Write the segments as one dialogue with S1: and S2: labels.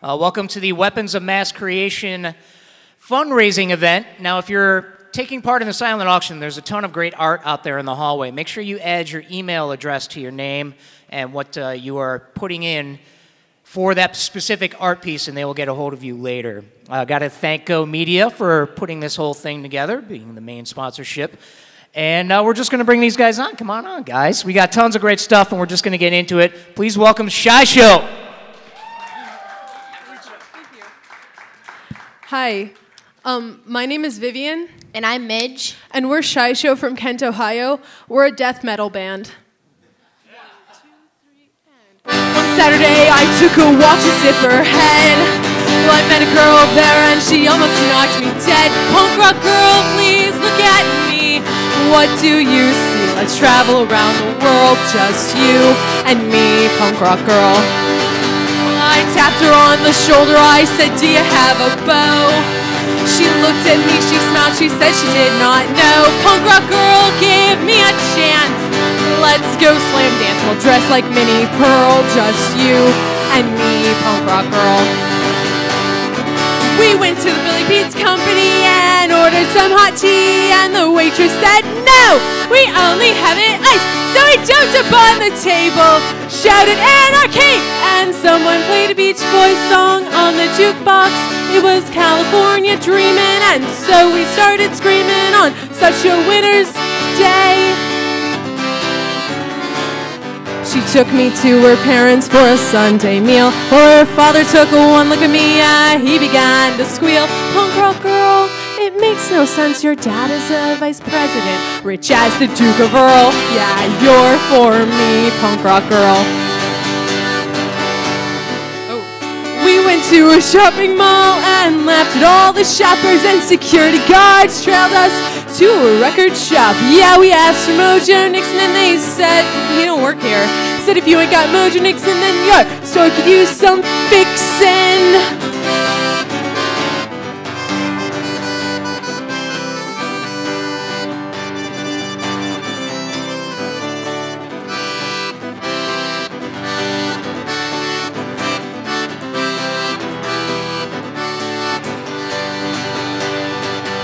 S1: Welcome to the Weapons of Mass Creation fundraising event. Now, if you're taking part in the silent auction, there's a ton of great art out there in the hallway. Make sure you add your email address to your name and what you are putting in for that specific art piece, and they will get a hold of you later. Got to thank Go Media for putting this whole thing together, being the main sponsorship. And we're just going to bring these guys on. Come on, guys. We got tons of great stuff, and we're just going to get into it. Please welcome ShiSho.
S2: Hi, my name is Vivian.
S3: And I'm Midge.
S2: And we're ShiSho from Kent, Ohio. We're a death metal band. One Saturday, I took a walk to zip her head. Well, I met a girl there and she almost knocked me dead. Punk rock girl, please look at me. What do you see? Let's travel around the world, just you and me, punk rock girl. I tapped her on the shoulder, I said, do you have a bow? She looked at me, she smiled, she said she did not know. Punk rock girl, give me a chance. Let's go slam dance, we'll dress like Minnie Pearl, just you and me, punk rock girl. We went to the Billy Pete's Company and ordered some hot tea, and the waitress said, no, we only have it iced. So we jumped up on the table, shouted anarchy, and someone played a Beach Boys song on the jukebox. It was California Dreamin', and so we started screaming on such a winter's day. She took me to her parents for a Sunday meal. Her father took one look at me, he began to squeal. Punk rock girl, it makes no sense, your dad is a vice president, rich as the Duke of Earl. Yeah, you're for me, punk rock girl. We went to a shopping mall and laughed at all the shoppers, and security guards trailed us to a record shop. Yeah, we asked for Mojo Nixon and they said, he don't work here. Said if you ain't got Mojo Nixon, then your store could use some fixin'.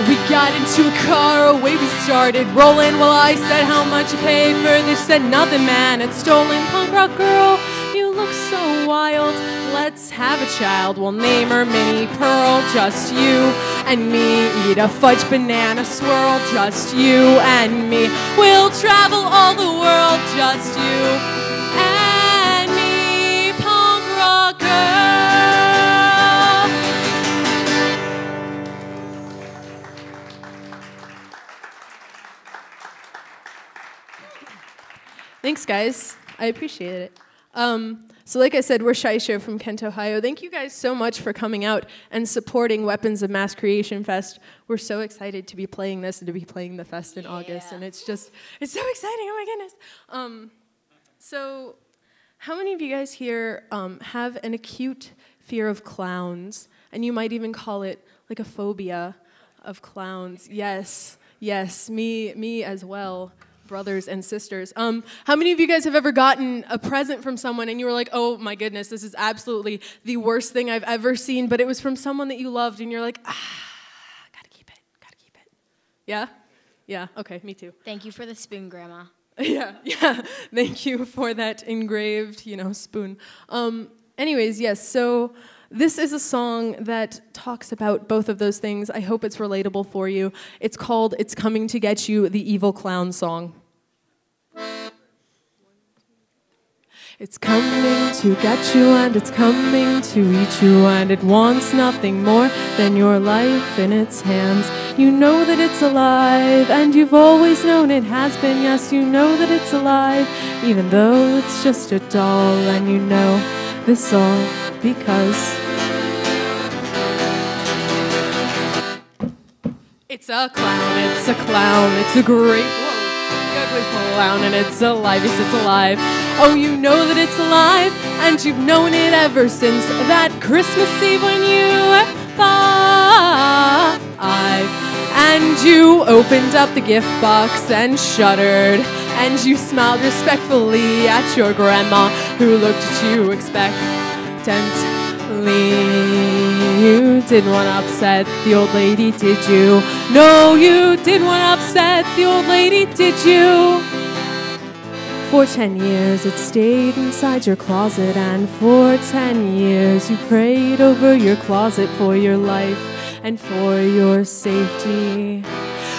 S2: We got into a car, away we started rolling. Well, I said, how much you pay for this? Said nothing, man, it's stolen. Punk rock girl, you look so wild. Let's have a child, we'll name her Minnie Pearl. Just you and me, eat a fudge banana swirl. Just you and me, we'll travel all the world. Just you and me, punk rock girl. Thanks, guys. I appreciate it. So like I said, we're ShiSho from Kent, Ohio. Thank you guys so much for coming out and supporting Weapons of Mass Creation Fest. We're so excited to be playing this and to be playing the fest in August. And it's so exciting. Oh, my goodness. So how many of you guys here have an acute fear of clowns? And you might even call it like a phobia of clowns. Yes, me as well. Brothers and sisters. How many of you guys have ever gotten a present from someone and you were like, oh my goodness, this is absolutely the worst thing I've ever seen, but it was from someone that you loved and you're like, gotta keep it. Yeah? Yeah, okay, me too.
S3: Thank you for the spoon, Grandma.
S2: Yeah, thank you for that engraved, spoon. Anyways, yes, so this is a song that talks about both of those things. I hope it's relatable for you. It's called It's Coming to Get You, the Evil Clown Song. It's coming to get you and it's coming to eat you, and it wants nothing more than your life in its hands. You know that it's alive and you've always known it has been. Yes, you know that it's alive even though it's just a doll, and you know this all because it's a clown, it's a great, ugly clown, and it's alive, yes, it's alive. Oh, you know that it's alive, and you've known it ever since that Christmas Eve when you arrived. And you opened up the gift box and shuddered, and you smiled respectfully at your grandma, who looked at you expectantly. didn't want to upset the old lady, did you? No, you didn't want to upset the old lady, did you? For 10 years it stayed inside your closet, and for 10 years you prayed over your closet for your life and for your safety.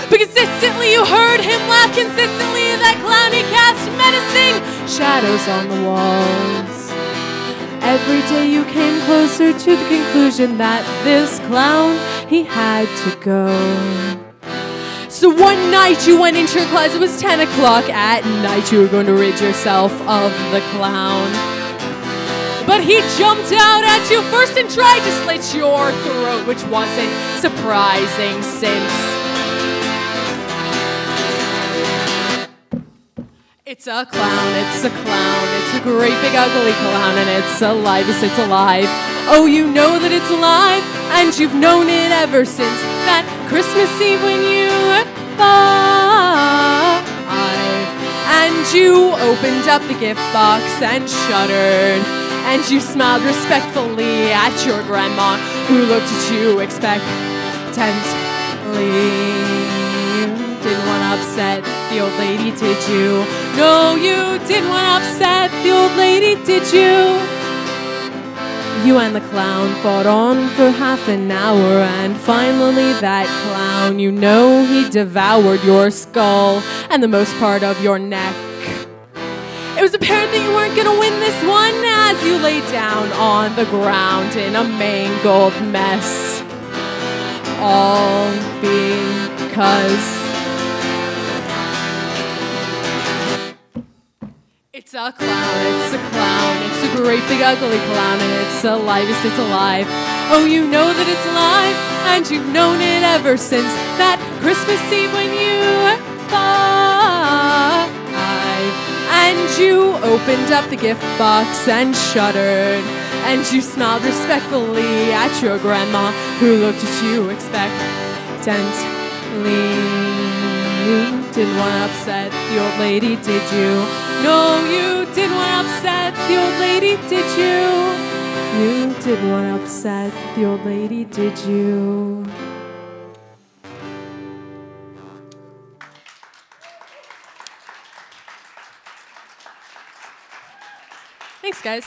S2: But consistently you heard him laugh, consistently that clown he cast menacing shadows on the walls. Every day you came closer to the conclusion that this clown, he had to go. So one night you went into your closet, it was 10 o'clock at night, you were going to rid yourself of the clown. But he jumped out at you first and tried to slit your throat, which wasn't surprising since it's a clown, it's a clown, it's a great big ugly clown, and it's alive, yes, it's alive. Oh, you know that it's alive, and you've known it ever since that Christmas Eve when you arrived. And you opened up the gift box and shuddered, and you smiled respectfully at your grandma, who looked at you expectantly. Didn't want to upset the old lady, did you? No, you didn't want to upset the old lady, did you? You and the clown fought on for half an hour, and finally that clown, you know, he devoured your skull and the most part of your neck. It was apparent that you weren't going to win this one as you lay down on the ground in a mangled mess. All because it's a clown, it's a clown, it's a great big ugly clown, and it's alive, yes, it's alive. Oh, you know that it's alive, and you've known it ever since that Christmas Eve when you arrived. And you opened up the gift box and shuddered, and you smiled respectfully at your grandma, who looked at you expectantly. You didn't want to upset the old lady, did you? No, you didn't want to upset the old lady, did you? You didn't want to upset the old lady, did you? Thanks, guys.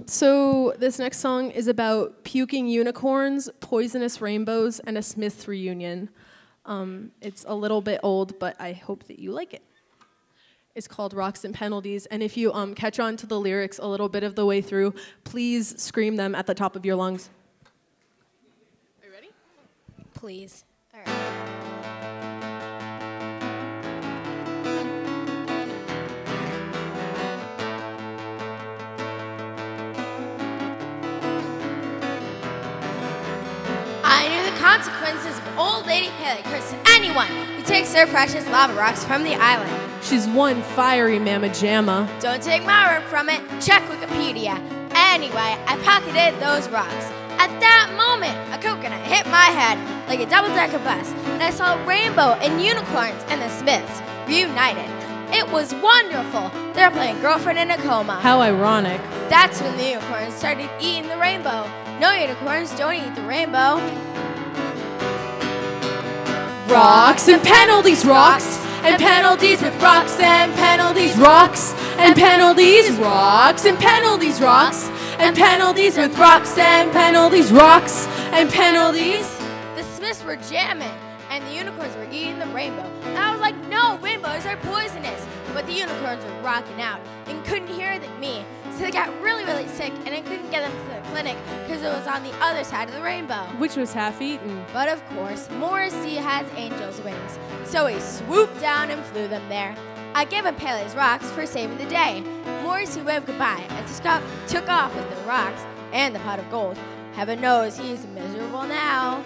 S2: So this next song is about puking unicorns, poisonous rainbows, and a Smiths reunion. It's a little bit old, but I hope that you like it. It's called Rocks and Penalties, and if you catch on to the lyrics a little bit of the way through, please scream them at the top of your lungs. Are you ready?
S3: Please. All right. I knew the consequences of old lady Haley cursing anyone who takes their precious lava rocks from the island.
S2: She's one fiery mamma jamma.
S3: Don't take my word from it, check Wikipedia. Anyway, I pocketed those rocks. At that moment, a coconut hit my head like a double-decker bus, and I saw a rainbow and unicorns and the Smiths reunited. It was wonderful. They were playing girlfriend in a coma.
S2: How ironic.
S3: That's when the unicorns started eating the rainbow. No, unicorns don't eat the rainbow.
S2: Rocks and penalties, rocks and penalties with rocks and penalties, rocks and penalties, rocks and penalties, rocks and penalties with rocks and penalties, rocks and penalties.
S3: The Smiths were jamming, and the unicorns were eating the rainbow. And I was like, no, rainbows are poisonous. But the unicorns were rocking out and couldn't hear me. So they got really, really sick, and I couldn't get them to the clinic because it was on the other side of the rainbow.
S2: Which was half-eaten.
S3: But of course, Morrissey has angel's wings, so he swooped down and flew them there. I gave him Pele's rocks for saving the day. Morrissey waved goodbye as he took off with the rocks and the pot of gold. Heaven knows he's miserable now.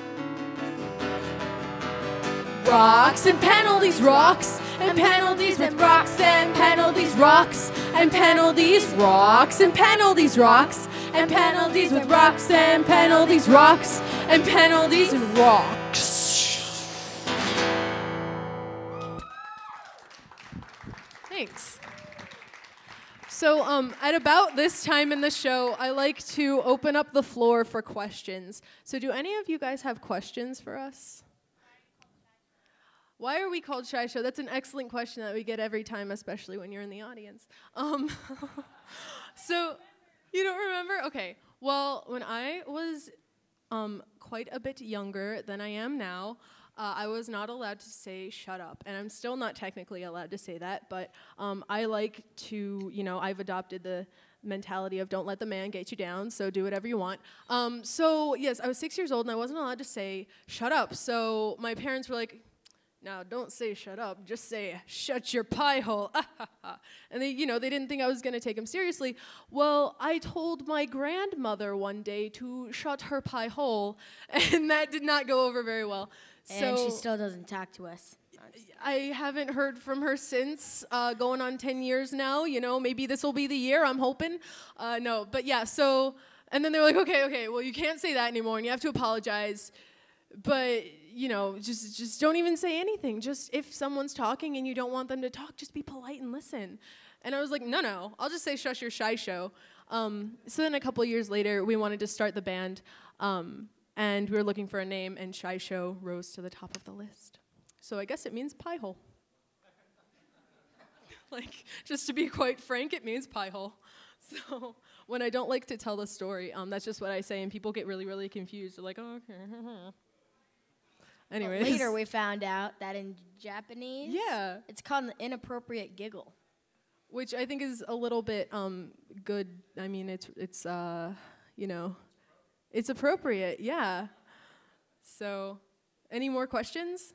S2: Rocks and penalties, rocks and penalties with rocks and penalties, rocks and penalties, rocks and penalties, rocks and penalties with rocks and penalties, rocks and penalties and rocks. Thanks. So at about this time in the show, I like to open up the floor for questions. So do any of you guys have questions for us? Why are we called ShiSho? That's an excellent question that we get every time, especially when you're in the audience. So you don't remember? Okay. Well, when I was quite a bit younger than I am now, I was not allowed to say shut up, and I'm still not technically allowed to say that, but I like to, I've adopted the mentality of don't let the man get you down, so do whatever you want. So yes, I was 6 years old, and I wasn't allowed to say shut up, so my parents were like, now don't say shut up, just say shut your pie hole, and they didn't think I was gonna take them seriously. Well, I told my grandmother one day to shut her pie hole, and that did not go over very well.
S3: And she still doesn't talk to us.
S2: I haven't heard from her since, going on 10 years now. Maybe this will be the year, I'm hoping. No, but yeah, so, and then they were like, okay, well, you can't say that anymore, and you have to apologize. But, just don't even say anything. Just if someone's talking and you don't want them to talk, just be polite and listen. And I was like, no, I'll just say shush your ShiSho. So then a couple years later, we wanted to start the band. And we were looking for a name, and ShiSho rose to the top of the list. So I guess it means pie hole. Just to be quite frank, it means pie hole. So when I don't like to tell the story, that's just what I say, and people get really, really confused. They're like, oh, okay. Anyways.
S3: But later we found out that in Japanese,
S2: yeah,
S3: it's called an inappropriate giggle.
S2: Which I think is a little bit good. I mean, it's it's appropriate, yeah. So, any more questions?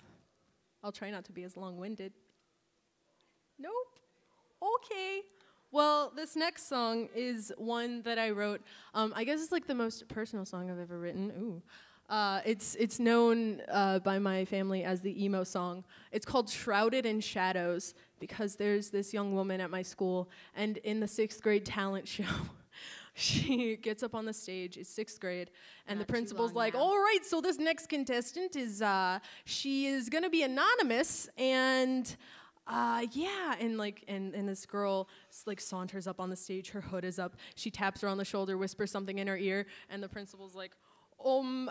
S2: I'll try not to be as long-winded. Nope? Okay. Well, this next song is one that I wrote. I guess it's like the most personal song I've ever written. Ooh. It's known by my family as the emo song. It's called Shrouded in Shadows because there's this young woman at my school, and in the 6th grade talent show, she gets up on the stage, it's 6th grade, and the principal's like, all right, so this next contestant she is gonna be anonymous, and and this girl saunters up on the stage, her hood is up, she taps her on the shoulder, whispers something in her ear, and the principal's like,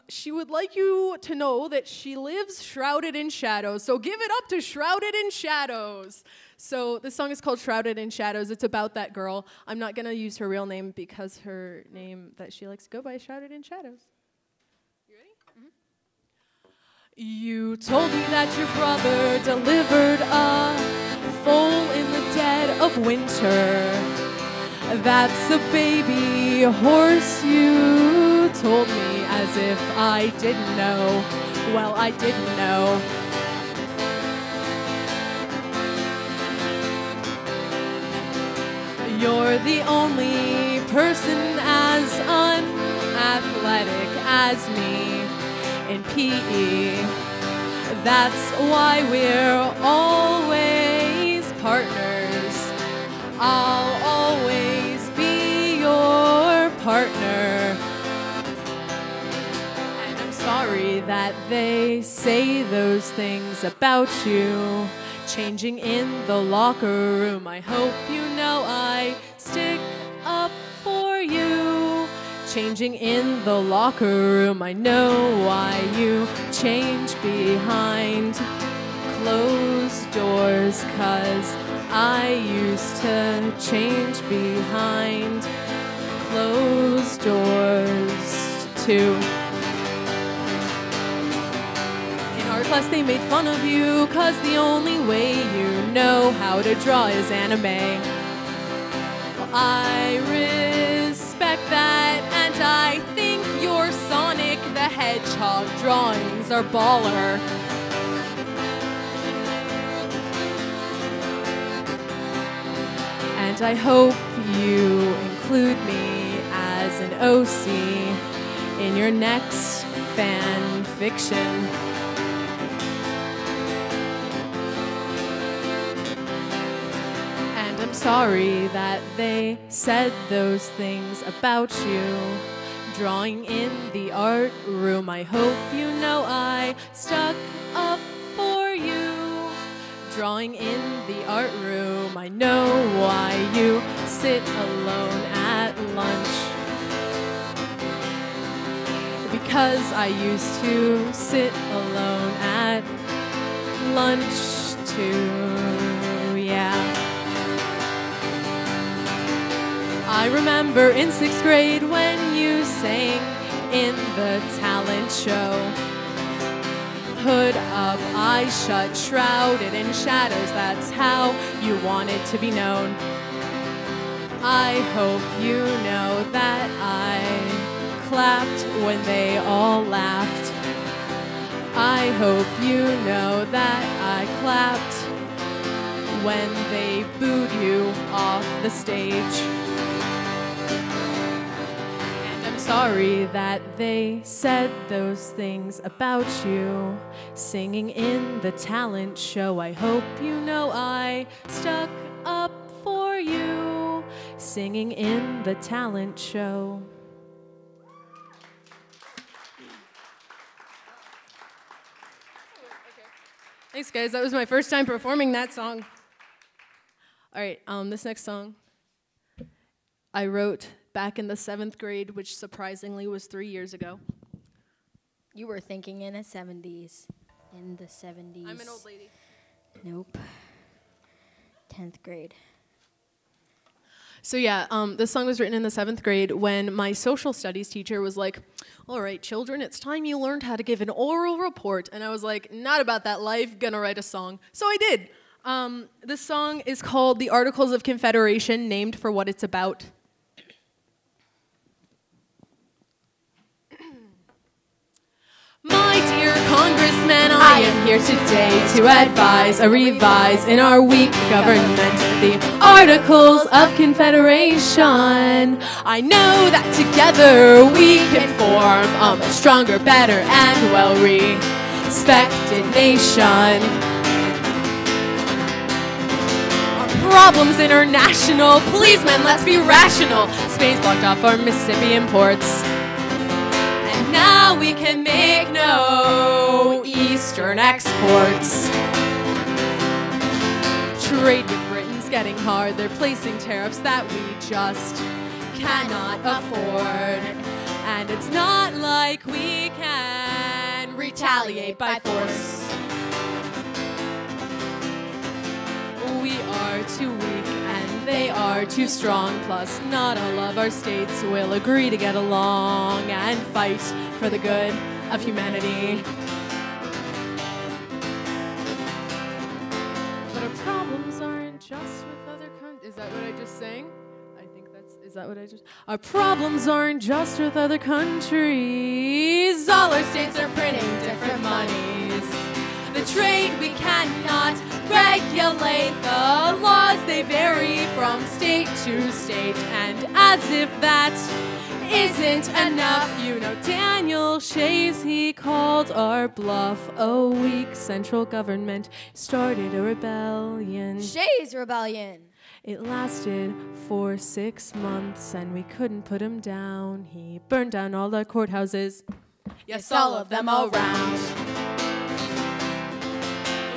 S2: she would like you to know that she lives shrouded in shadows, so give it up to Shrouded in Shadows. So this song is called Shrouded in Shadows. It's about that girl. I'm not going to use her real name because her name that she likes to go by is Shrouded in Shadows. You ready? Mm-hmm. You told me that your brother delivered a foal in the dead of winter. That's a baby horse, you told me, as if I didn't know. Well, I didn't know. You're the only person as unathletic as me in PE. That's why we're always partners. I'll always be your partner. And I'm sorry that they say those things about you. Changing in the locker room, I hope you know I stick up for you. Changing in the locker room, I know why you change behind closed doors, 'cause I used to change behind closed doors too. In art class they made fun of you 'cause the only way you know how to draw is anime. Well, I respect that, and I think your Sonic the Hedgehog drawings are baller. And I hope you include me as an OC in your next fan fiction. And I'm sorry that they said those things about you. Drawing in the art room, I hope you know I stuck up for you. drawing in the art room. I know why you sit alone at lunch. Because I used to sit alone at lunch too, yeah. I remember in 6th grade when you sang in the talent show. Hood up, eyes shut, shrouded in shadows, that's how you wanted to be known. I hope you know that I clapped when they all laughed. I hope you know that I clapped when they booed you off the stage. Sorry that they said those things about you singing in the talent show. I hope you know I stuck up for you singing in the talent show. Thanks, guys. That was my first time performing that song. All right, this next song I wrote back in the 7th grade, which surprisingly was 3 years ago.
S3: You were thinking in the 70s. In the 70s.
S2: I'm an old lady.
S3: Nope. 10th grade.
S2: So yeah, this song was written in the 7th grade when my social studies teacher was like, all right, children, it's time you learned how to give an oral report. And I was like, not about that life, gonna write a song. So I did. This song is called The Articles of Confederation, named for what it's about. My dear congressman, I am here today to advise a revise in our weak government, the Articles of Confederation. I know that together we can form a stronger, better, and well-respected nation. Our problems international, please men, let's be rational. Spain's blocked off our Mississippi imports. Now we can make no Eastern exports. Trade with Britain's getting hard. They're placing tariffs that we just cannot afford. And it's not like we can retaliate by force. We are too weak and they are too strong. Plus, not all of our states will agree to get along and fight for the good of humanity. But our problems aren't just with other countries. Is that what I just sang? I think that's, is that what I just? Our problems aren't just with other countries. All our states are printing different monies. The trade we cannot regulate, the laws they vary from state to state, and as if that isn't enough, you know Daniel Shays, he called our bluff. A weak central government started a rebellion.
S3: Shays Rebellion.
S2: It lasted for 6 months and we couldn't put him down. He burned down all the courthouses. Yes, all of them around.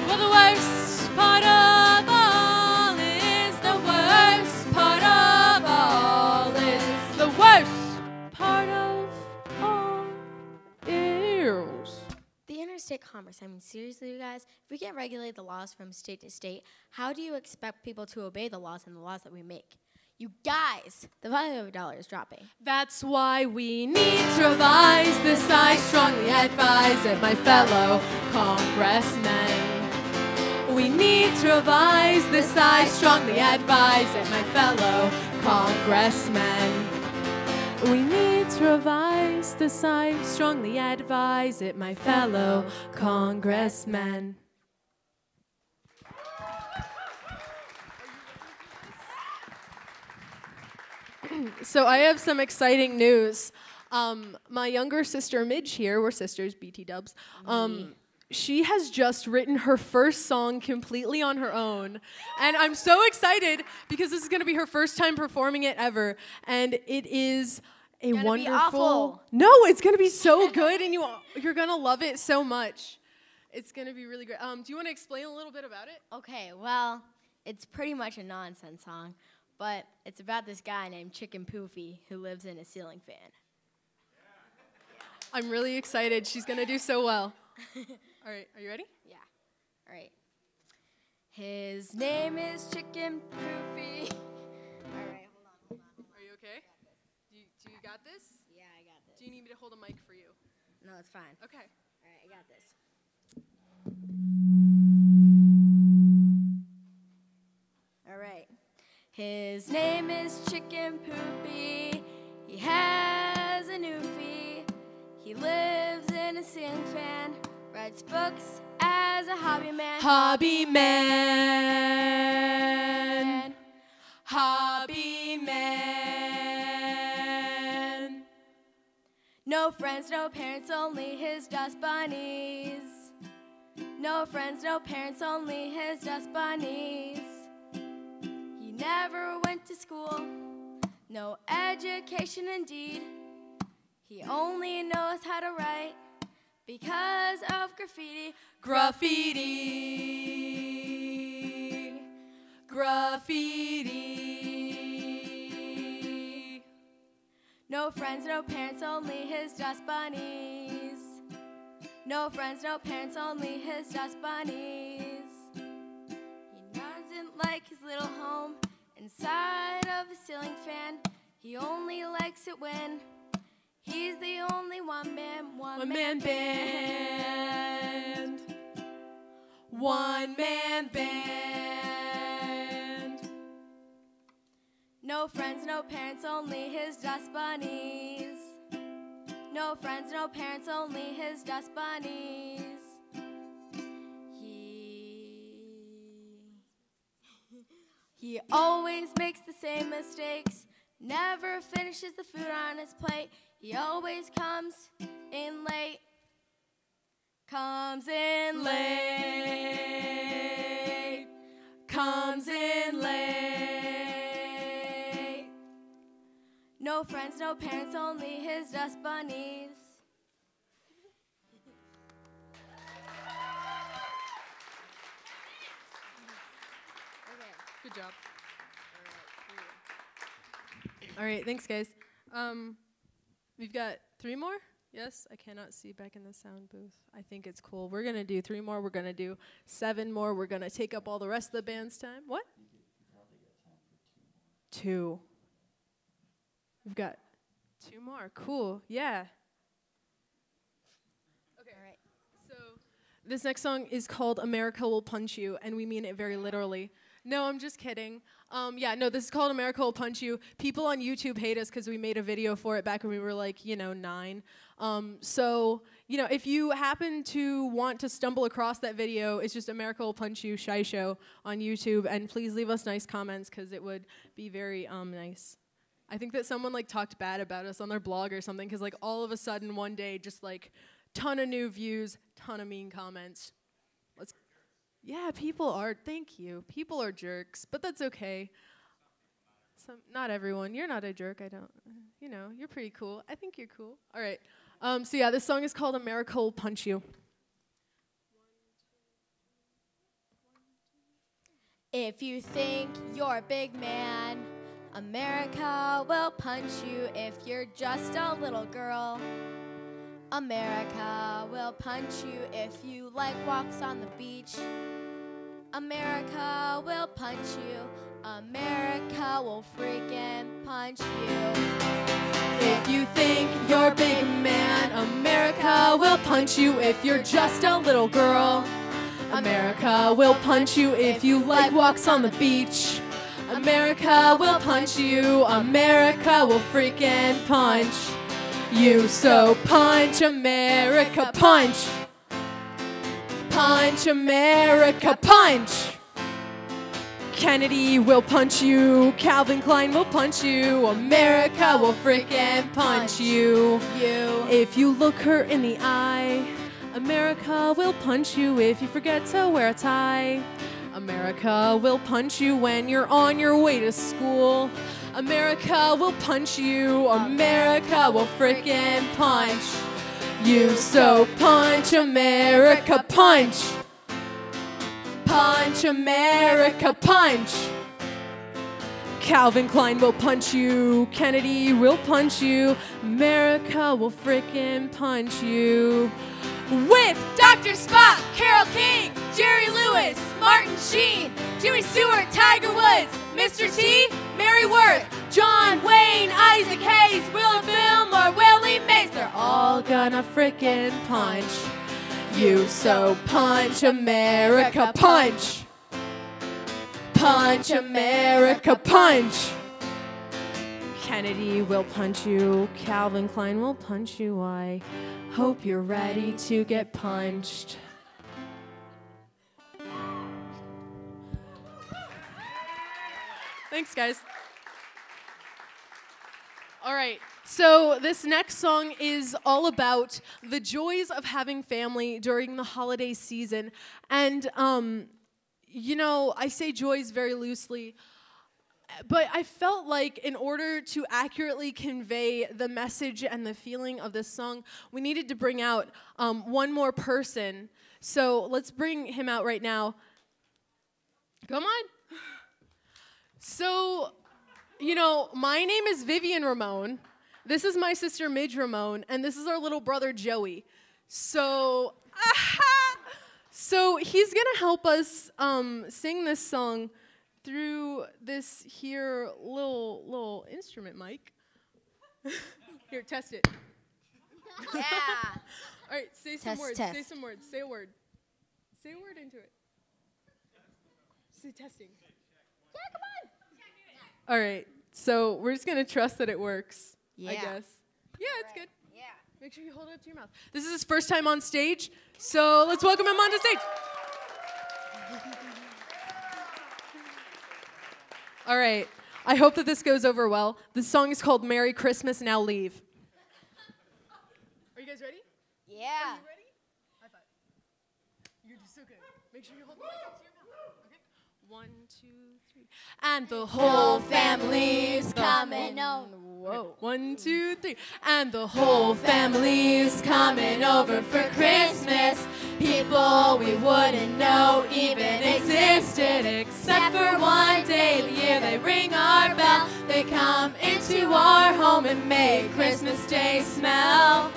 S2: Well, the worst part of all is, the worst part of all is, the worst part of all is.
S3: The interstate commerce, I mean, seriously, you guys, if we can't regulate the laws from state to state, how do you expect people to obey the laws and the laws that we make? You guys, the value of a dollar is dropping.
S2: That's why we need to revise this. I strongly advise it, my fellow congressmen. We need to revise this. I strongly advise it, my fellow congressmen. We need to revise this. I strongly advise it, my fellow congressmen. So I have some exciting news. My younger sister Midge here, we're sisters, BT dubs. She has just written her first song completely on her own. And I'm so excited because this is going to be her first time performing it ever. And it is a wonderful...
S3: Be awful.
S2: No, it's going to be so good and you're going to love it so much. It's going to be really great. Do you want to explain a little bit about it?
S3: Okay, well, it's pretty much a nonsense song, but it's about this guy named Chicken Poopy who lives in a ceiling fan.
S2: I'm really excited. She's going to do so well. All right, are you ready?
S3: Yeah. All right. His name is Chicken Poopy. All right, hold on.
S2: Are you okay? Do you got this?
S3: Yeah, I got this.
S2: Do you need me to hold a mic for you?
S3: No, it's fine.
S2: Okay.
S3: All right, I got this. All right. His name is Chicken Poopy. He has a newfie. He lives in a ceiling fan. Writes books as a hobby man.
S2: Hobby man. Hobby man.
S3: No friends, no parents, only his dust bunnies. No friends, no parents, only his dust bunnies. He never went to school, no education indeed. He only knows how to write because of graffiti.
S2: Graffiti. Graffiti.
S3: No friends, no parents, only his dust bunnies. No friends, no parents, only his dust bunnies. He doesn't like his little home inside of a ceiling fan. He only likes it when he's the only one man
S2: band. One man band.
S3: No friends, no parents, only his dust bunnies. No friends, no parents, only his dust bunnies. He always makes the same mistakes, never finishes the food on his plate. He always comes in late. Comes in late. Comes in late. No friends, no parents, only his dust bunnies.
S2: Good job. All right, thanks, guys. We've got 3 more. Yes, I cannot see back in the sound booth. I think it's cool. We're going to do 3 more. We're going to do 7 more. We're going to take up all the rest of the band's time. What?
S4: You probably got time for 2 more.
S2: 2. We've got 2 more. Cool. Yeah. Okay.
S3: All right.
S2: So this next song is called America Will Punch You, and we mean it very literally. No, I'm just kidding. This is called America Will Punch You. People on YouTube hate us because we made a video for it back when we were 9. If you happen to want to stumble across that video, it's just America Will Punch You, ShiSho on YouTube, and please leave us nice comments because it would be very nice. I think that someone talked bad about us on their blog or something because all of a sudden one day just ton of new views, ton of mean comments. Yeah, people are, thank you. People are jerks, but that's okay. Not everyone. You're not a jerk, you're pretty cool. I think you're cool. All right. This song is called America Will Punch You.
S3: If you think you're a big man, America will punch you. If you're just a little girl, America will punch you. If you like walks on the beach, America will punch you. America will freaking punch you.
S2: If you think you're a big man, America will punch you. If you're just a little girl, America will punch you. If you like walks on the beach, America will punch you. America will freaking punch you. So punch, America, punch. Punch, America, punch. Kennedy will punch you. Calvin Klein will punch you. America will freaking punch you. If you look her in the eye, America will punch you. If you forget to wear a tie, America will punch you. When you're on your way to school, America will punch you. America will freaking punch You so punch, America, punch. Punch, America, punch. Calvin Klein will punch you. Kennedy will punch you. America will frickin' punch you. With
S3: Dr. Spock, Carole King, Jerry Lewis, Martin Sheen, Jimmy Stewart, Tiger Woods, Mr. T, Mary Worth, John Wayne, Isaac Hayes, Will Fillmore, Willie Mays. They're all
S2: gonna frickin' punch. You so punch, America, punch. Punch, America, punch. Kennedy will punch you. Calvin Klein will punch you. I hope you're ready to get punched. Thanks, guys. All right, so this next song is all about the joys of having family during the holiday season. And, you know, I say joys very loosely, but I felt like in order to accurately convey the message and the feeling of this song, we needed to bring out one more person. So let's bring him out right now. Come on. So, you know, my name is Vivian Ramone. This is my sister Midge Ramone, and this is our little brother Joey. So, so he's gonna help us sing this song through this here little instrument mic. Here, test it.
S3: Yeah.
S2: All right, say some words. Say some words. Say a word. Say a word into it. Say testing. Yeah, come on. All right, so we're just gonna trust that it works. Yeah. I guess. Yeah, it's good. Yeah. Make sure you hold it up to your mouth. This is his first time on stage, so let's welcome him onto stage. All right. I hope that this goes over well. This song is called Merry Christmas, Now Leave. Are you guys ready?
S3: Yeah.
S2: Are you ready? High five. You're just so good. Make sure you hold the mic up to your mouth. Okay? 1, 2, 3. And the whole family's coming over. Whoa. 1, 2, 3. And the whole family's coming over for Christmas. People we wouldn't know even existed, except for one day of the year they ring our bell. They come into our home and make Christmas Day smell.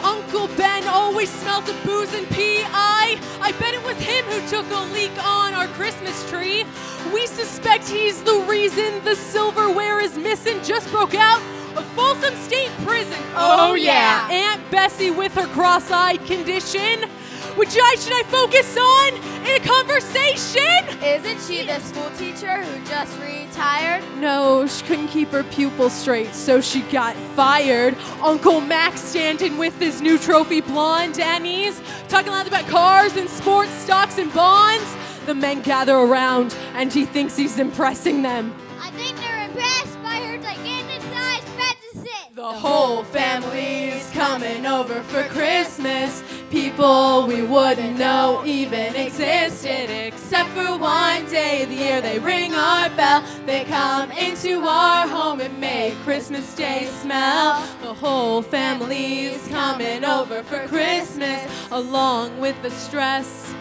S2: Uncle Ben always smells of booze and pee. I bet it was him who took a leak on our Christmas tree. We suspect he's the reason the silverware is missing. Just broke out of Folsom State Prison. Oh yeah. Aunt Bessie with her cross-eyed condition. Which eye should I focus on in a conversation?
S3: Isn't she the school teacher who just retired?
S2: No, she couldn't keep her pupils straight, so she got fired. Uncle Max standing with his new trophy blonde Annie's, talking loud about cars and sports, stocks and bonds. The men gather around, and he thinks he's impressing them.
S3: I think they're impressed by her gigantic-sized bed to sit.
S2: The whole family's coming over for Christmas. People we wouldn't know even existed, except for one day of the year they ring our bell. They come into our home and make Christmas Day smell. The whole family's coming over for Christmas, along with the stress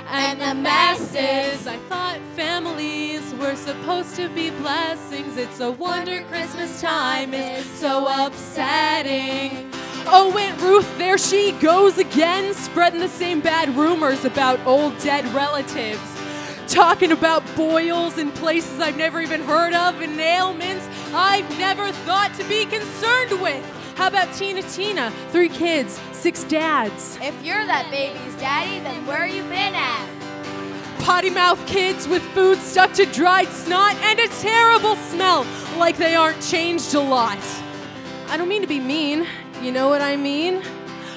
S2: and the messes. I thought families were supposed to be blessings. It's a wonder Christmas time is so upsetting. Oh, Aunt Ruth, there she goes again, spreading the same bad rumors about old dead relatives. Talking about boils in places I've never even heard of and ailments I've never thought to be concerned with. How about Tina, 3 kids, 6 dads.
S3: If you're that baby's daddy, then where you been at?
S2: Potty mouth kids with food stuck to dried snot and a terrible smell, like they aren't changed a lot. I don't mean to be mean, you know what I mean?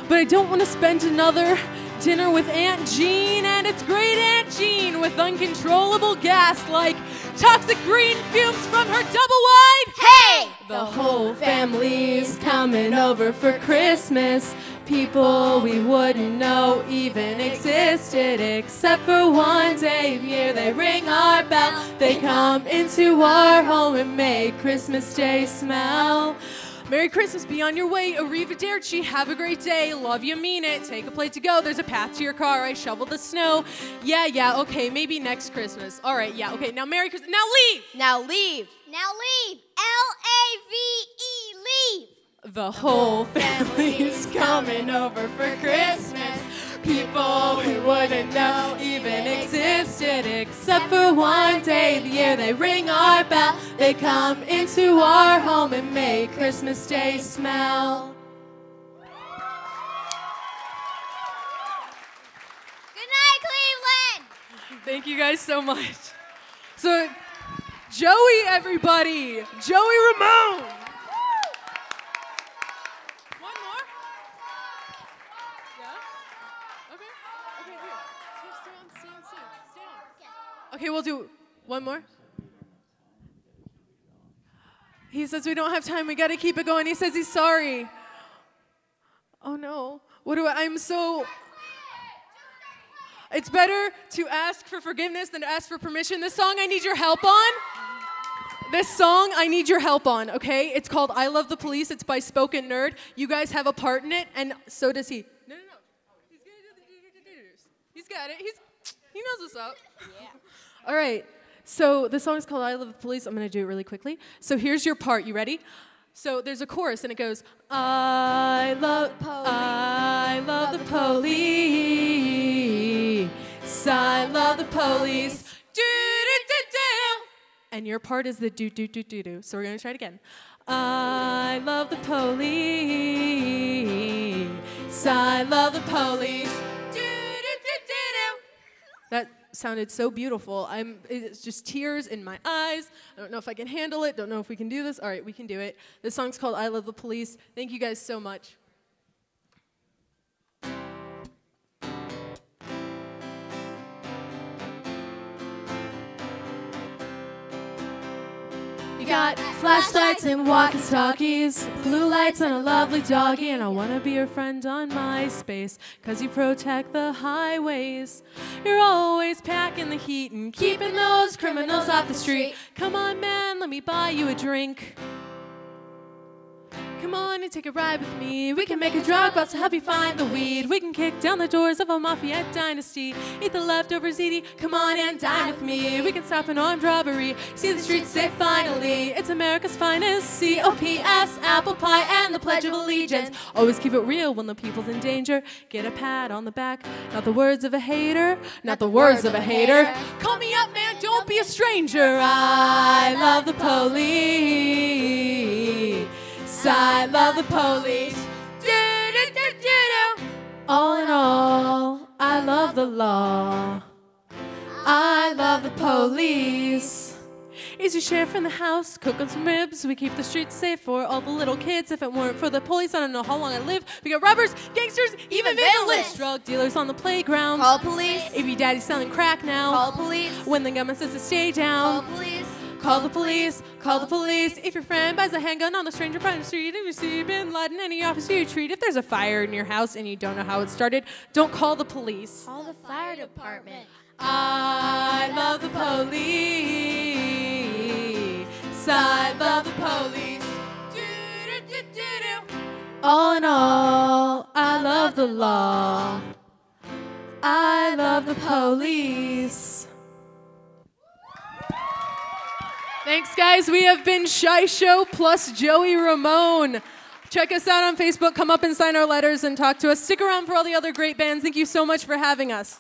S2: But I don't want to spend another dinner with Aunt Jean, and it's great Aunt Jean with uncontrollable gas like toxic green fumes from her double wide.
S3: Hey!
S2: The whole family's coming over for Christmas. People we wouldn't know even existed, except for one day of year they ring our bell. They come into our home and make Christmas Day smell. Merry Christmas, be on your way. Arrivederci, have a great day. Love you, mean it. Take a plate to go. There's a path to your car. I shovel the snow. Yeah, okay, maybe next Christmas. All right, yeah, okay, now Merry Christmas. Now leave!
S3: Now leave. Now leave. L-A-V-E, leave.
S2: The whole family's coming over for Christmas. People we wouldn't know even existed, except for one day of the year they ring our bell. They come into our home and make Christmas Day smell.
S3: Good night, Cleveland.
S2: Thank you guys so much. So, Joey, everybody. Joey Ramone. Okay, we'll do one more. He says we don't have time. We got to keep it going. He says he's sorry. Oh, no. What do I'm so... It's better to ask for forgiveness than to ask for permission. This song I need your help on. This song I need your help on, okay? It's called I Love the Police. It's by Spoken Nerd. You guys have a part in it, and so does he. No. He's going to do the do-do-do's. He's got it. He knows what's up. Yeah. All right, so the song is called I Love the Police. I'm going to do it really quickly. So here's your part. You ready? So there's a chorus, and it goes, I love the police. I love the police. I love the police. Do-do-do-do. And your part is the do-do-do-do-do. So we're going to try it again. I love the police. I love the police. Do-do-do-do-do. That sounded so beautiful. It's just tears in my eyes. I don't know if I can handle it. Don't know if we can do this. All right, we can do it. This song's called I Love the Police. Thank you guys so much. You got flashlights and walkie-talkies, blue lights and a lovely doggy, and I want to be your friend on MySpace, 'cause you protect the highways. You're always packing the heat and keeping those criminals off the street. Come on, man, let me buy you a drink. Come on and take a ride with me. We can make a drug bust to help you find the weed. We can kick down the doors of a mafia dynasty. Eat the leftovers, Edie. Come on and dine with me. We can stop an armed robbery. See the streets say finally. It's America's finest. COPS, apple pie, and the Pledge of Allegiance. Always keep it real when the people's in danger. Get a pat on the back. Not the words of a hater. Not the words of a hater. Call me up, man. Don't be a stranger. I love the police. I love the police. Do-do-do-do-do. All in all, I love the law. I love the police. Is your sheriff in the house? Cooking some ribs. We keep the streets safe for all the little kids. If it weren't for the police, I don't know how long I'd live. We got robbers, gangsters, even vandalists. Drug dealers on the playground.
S3: Call police.
S2: If your daddy's selling crack now.
S3: Call police.
S2: When the government says to stay down.
S3: Call police.
S2: Call the police, call the police. If your friend buys a handgun on the stranger front of the street, if you see Bin Laden, any officer you treat, if there's a fire in your house and you don't know how it started, don't call the police.
S3: Call the fire department.
S2: I love the police. I love the police. Do-do-do-do-do. All in all, I love the law. I love the police. Thanks, guys. We have been ShiSho plus Joey Ramone. Check us out on Facebook. Come up and sign our letters and talk to us. Stick around for all the other great bands. Thank you so much for having us.